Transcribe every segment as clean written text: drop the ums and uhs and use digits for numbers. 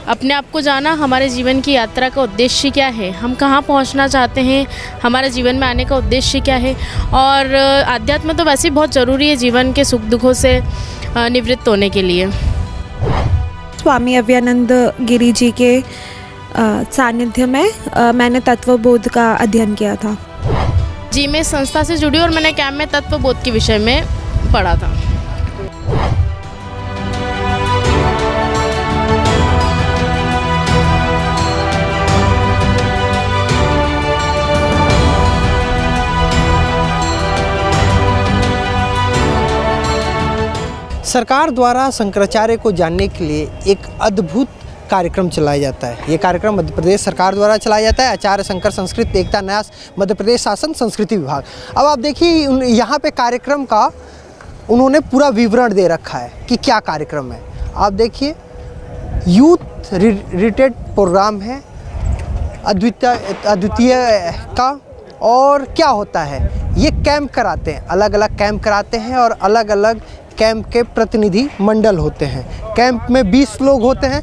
अपने आप को जाना, हमारे जीवन की यात्रा का उद्देश्य क्या है, हम कहाँ पहुँचना चाहते हैं, हमारे जीवन में आने का उद्देश्य क्या है। और आध्यात्म तो वैसे ही बहुत ज़रूरी है जीवन के सुख दुखों से निवृत्त होने के लिए। स्वामी अव्यानंद गिरी जी के सानिध्य में मैंने तत्वबोध का अध्ययन किया था। जी, मैं इस संस्था से जुड़ी और मैंने कैंप में तत्वबोध के विषय में पढ़ा था। सरकार द्वारा शंकराचार्य को जानने के लिए एक अद्भुत कार्यक्रम चलाया जाता है। ये कार्यक्रम मध्य प्रदेश सरकार द्वारा चलाया जाता है। आचार्य शंकर संस्कृत एकता न्यास मध्य प्रदेश शासन संस्कृति विभाग। अब आप देखिए यहाँ पे कार्यक्रम का उन्होंने पूरा विवरण दे रखा है कि क्या कार्यक्रम है। आप देखिए, यूथ रिट्रीट प्रोग्राम है अद्वितीय का। और क्या होता है, ये कैंप कराते हैं, अलग अलग कैंप कराते हैं और अलग अलग कैंप के प्रतिनिधि मंडल होते हैं। कैंप में 20 लोग होते हैं।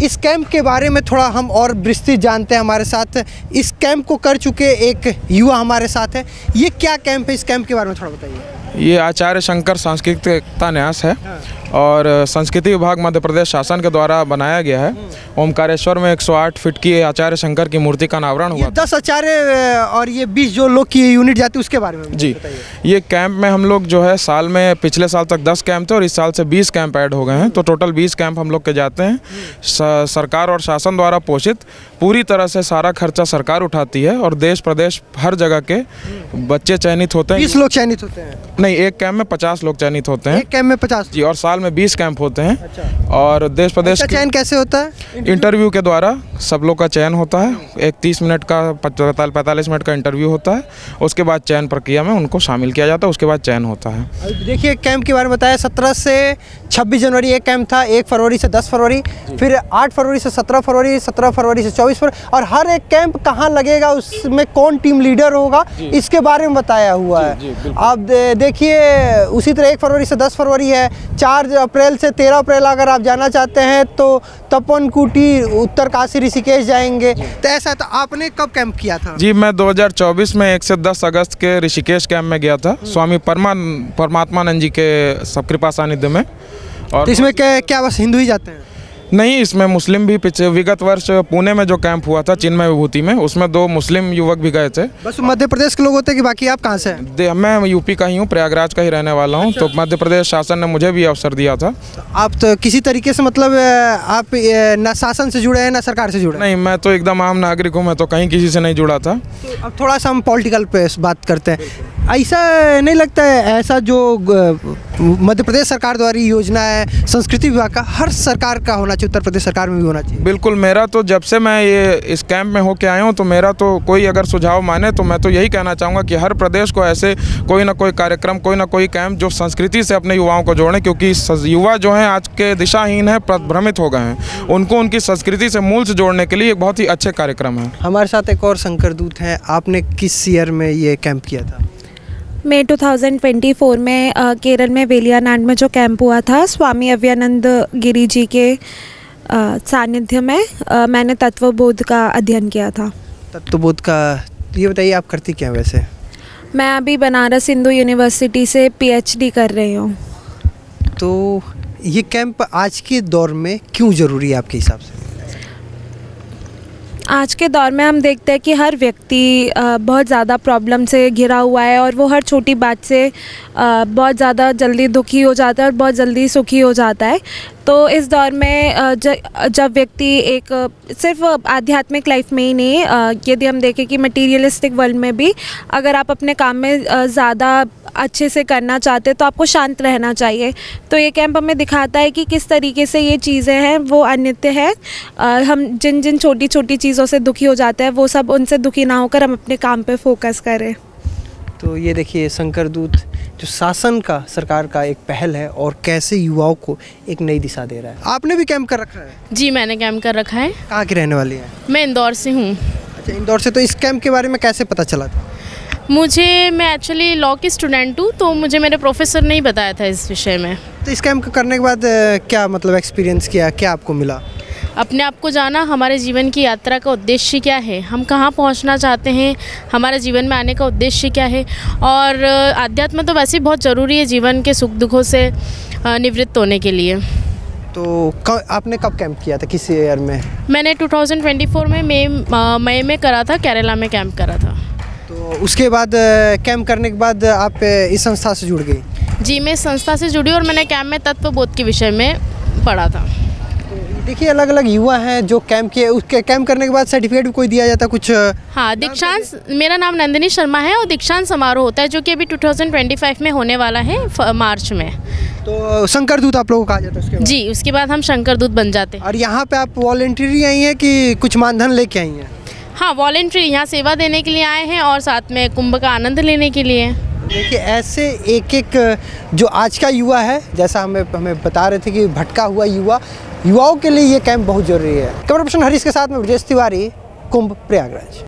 इस कैंप के बारे में थोड़ा हम और विस्तृत जानते हैं। हमारे साथ इस कैंप को कर चुके एक युवा हमारे साथ है। ये क्या कैंप है, इस कैंप के बारे में थोड़ा बताइए। ये आचार्य शंकर सांस्कृतिक एकता न्यास है और संस्कृति विभाग मध्य प्रदेश शासन के द्वारा बनाया गया है। ओमकारेश्वर में 108 फीट की आचार्य शंकर की मूर्ति का अनावरण हुआ। 10 आचार्य और ये 20 जो लोग की यूनिट जाती है उसके बारे में जी बताइए। ये कैंप में हम लोग जो है साल में, पिछले साल तक 10 कैंप थे और इस साल से 20 कैंप ऐड हो गए हैं, तो टोटल 20 कैंप हम लोग के जाते हैं। सरकार और शासन द्वारा पोषित, पूरी तरह से सारा खर्चा सरकार उठाती है और देश प्रदेश हर जगह के बच्चे चयनित होते हैं। 20 लोग चयनित होते हैं? नहीं, एक कैंप में 50 लोग चयनित होते हैं। एक कैंप में 50 जी, और साल में 20 कैंप होते हैं। अच्छा। और देश प्रदेश का चयन कैसे होता है? इंटरव्यू के द्वारा सब लोग का चयन होता है। एक 30 मिनट का 45 मिनट का इंटरव्यू होता है। उसके बाद चयन प्रक्रिया में उनको शामिल किया जाता है, उसके बाद चयन होता है। देखिए, कैंप के बारे में बताया। 17 से 26 जनवरी एक कैंप था, 1 फरवरी से 10 फरवरी, फिर 8 फरवरी से 17 फरवरी, 17 फरवरी से 24 फरवरी। और हर एक कैंप कहाँ लगेगा, उसमें कौन टीम लीडर होगा, इसके बारे में बताया हुआ है। आप देखिए, उसी तरह 1 फरवरी से 10 फरवरी है। 4 अप्रैल से 13 अप्रैल अगर आप जाना चाहते हैं तो तपन कुटी उत्तरकाशी ऋषिकेश जाएंगे। तो ऐसा, तो आपने कब कैंप किया था? जी, मैं 2024 में 1 से 10 अगस्त के ऋषिकेश कैंप में गया था, स्वामी परमात्मानंद जी के सब कृपा सानिध्य में। और तो इसमें क्या बस हिंदू ही जाते हैं? नहीं, इसमें मुस्लिम भी पिछले विगत वर्ष पुणे में जो कैंप हुआ था चिन्मय विभूति में, उसमें 2 मुस्लिम युवक भी गए थे। बस मध्य प्रदेश के लोग होते हैं कि बाकी आप कहाँ से हैं? मैं यूपी का ही हूँ, प्रयागराज का ही रहने वाला हूँ। तो मध्य प्रदेश शासन ने मुझे भी अवसर दिया था। आप तो किसी तरीके से मतलब आप न शासन से जुड़े हैं न सरकार से जुड़े? नहीं, मैं तो एकदम आम नागरिक हूँ, मैं तो कहीं किसी से नहीं जुड़ा था। तो अब थोड़ा सा हम पॉलिटिकल पे बात करते हैं। ऐसा नहीं लगता है, ऐसा जो मध्य प्रदेश सरकार द्वारा योजना है संस्कृति विभाग का, हर सरकार का होना चाहिए, उत्तर प्रदेश सरकार में भी होना चाहिए? बिल्कुल। मेरा तो जब से मैं ये इस कैंप में होके आया हूँ, तो मेरा तो कोई अगर सुझाव माने तो मैं तो यही कहना चाहूँगा कि हर प्रदेश को ऐसे कोई ना कोई कार्यक्रम, कोई ना कोई कैंप जो संस्कृति से अपने युवाओं को जोड़ें, क्योंकि युवा जो हैं आज के दिशाहीन है, भ्रमित हो गए हैं। उनको उनकी संस्कृति से मूल से जोड़ने के लिए एक बहुत ही अच्छे कार्यक्रम है। हमारे साथ एक और शंकर दूत हैं। आपने किस ईयर में ये कैंप किया था? मैं 2024 में केरल में वेलियानाड में जो कैंप हुआ था, स्वामी अव्यानंद गिरी जी के सानिध्य में मैंने तत्वबोध का अध्ययन किया था। तत्वबोध का, ये बताइए आप करती क्या वैसे? मैं अभी बनारस हिंदू यूनिवर्सिटी से PhD कर रही हूँ। तो ये कैंप आज के दौर में क्यों ज़रूरी है आपके हिसाब से? आज के दौर में हम देखते हैं कि हर व्यक्ति बहुत ज़्यादा प्रॉब्लम से घिरा हुआ है और वो हर छोटी बात से बहुत ज़्यादा जल्दी दुखी हो जाता है और बहुत जल्दी सुखी हो जाता है। तो इस दौर में जब व्यक्ति एक सिर्फ आध्यात्मिक लाइफ में ही नहीं, यदि हम देखें कि मटीरियलिस्टिक वर्ल्ड में भी अगर आप अपने काम में ज़्यादा अच्छे से करना चाहते हैं तो आपको शांत रहना चाहिए। तो ये कैंप हमें दिखाता है कि किस तरीके से ये चीज़ें हैं वो अनित्य है। हम जिन जिन छोटी छोटी चीज़ों से दुखी हो जाते हैं वो सब उनसे दुखी ना होकर हम अपने काम पे फोकस करें। तो ये देखिए शंकर दूत जो शासन का, सरकार का एक पहल है और कैसे युवाओं को एक नई दिशा दे रहा है। आपने भी कैंप कर रखा है? जी, मैंने कैंप कर रखा है। कहाँ की रहने वाली है? मैं इंदौर से हूँ। अच्छा, इंदौर से। तो इस कैंप के बारे में कैसे पता चला था? मैं एक्चुअली लॉ की स्टूडेंट हूँ, तो मुझे मेरे प्रोफेसर ने ही बताया था इस विषय में। तो इस कैंप करने के बाद क्या मतलब एक्सपीरियंस किया, क्या आपको मिला? अपने आप को जाना, हमारे जीवन की यात्रा का उद्देश्य क्या है, हम कहाँ पहुँचना चाहते हैं, हमारे जीवन में आने का उद्देश्य क्या है। और आध्यात्म तो वैसे ही बहुत ज़रूरी है जीवन के सुख दुखों से निवृत्त होने के लिए। तो आपने कब कैंप किया था, किस ईयर में? मैंने 2024 में मई में करा था, केरला में कैंप करा था। तो उसके बाद कैंप करने के बाद आप इस संस्था से जुड़ गई? जी, मैं इस संस्था से जुड़ी और मैंने कैंप में तत्वबोध के विषय में पढ़ा था। देखिए अलग अलग युवा हैं जो कैंप किए, उसके कैंप करने के बाद सर्टिफिकेट भी कोई दिया जाता कुछ? हाँ, दीक्षांत, मेरा नाम नंदिनी शर्मा है और दीक्षांत समारोह होता है जो कि अभी 2025 में होने वाला है मार्च में। तो शंकर दूत आप लोगों को कहा जाता है उसके बाद? जी, उसके बाद हम शंकर दूत बन जाते हैं। और यहाँ पे आप वॉलंटरी आई हैं कि कुछ मानधन लेके आई हैं? हाँ, वॉलंटरी, यहाँ सेवा देने के लिए आए हैं और साथ में कुंभ का आनंद लेने के लिए। देखिए ऐसे एक एक जो आज का युवा है, जैसा हमें बता रहे थे कि भटका हुआ युवाओं के लिए ये कैंप बहुत ज़रूरी है। कैमरा पर्सन हरीश के साथ में ब्रजेश तिवारी, कुंभ, प्रयागराज।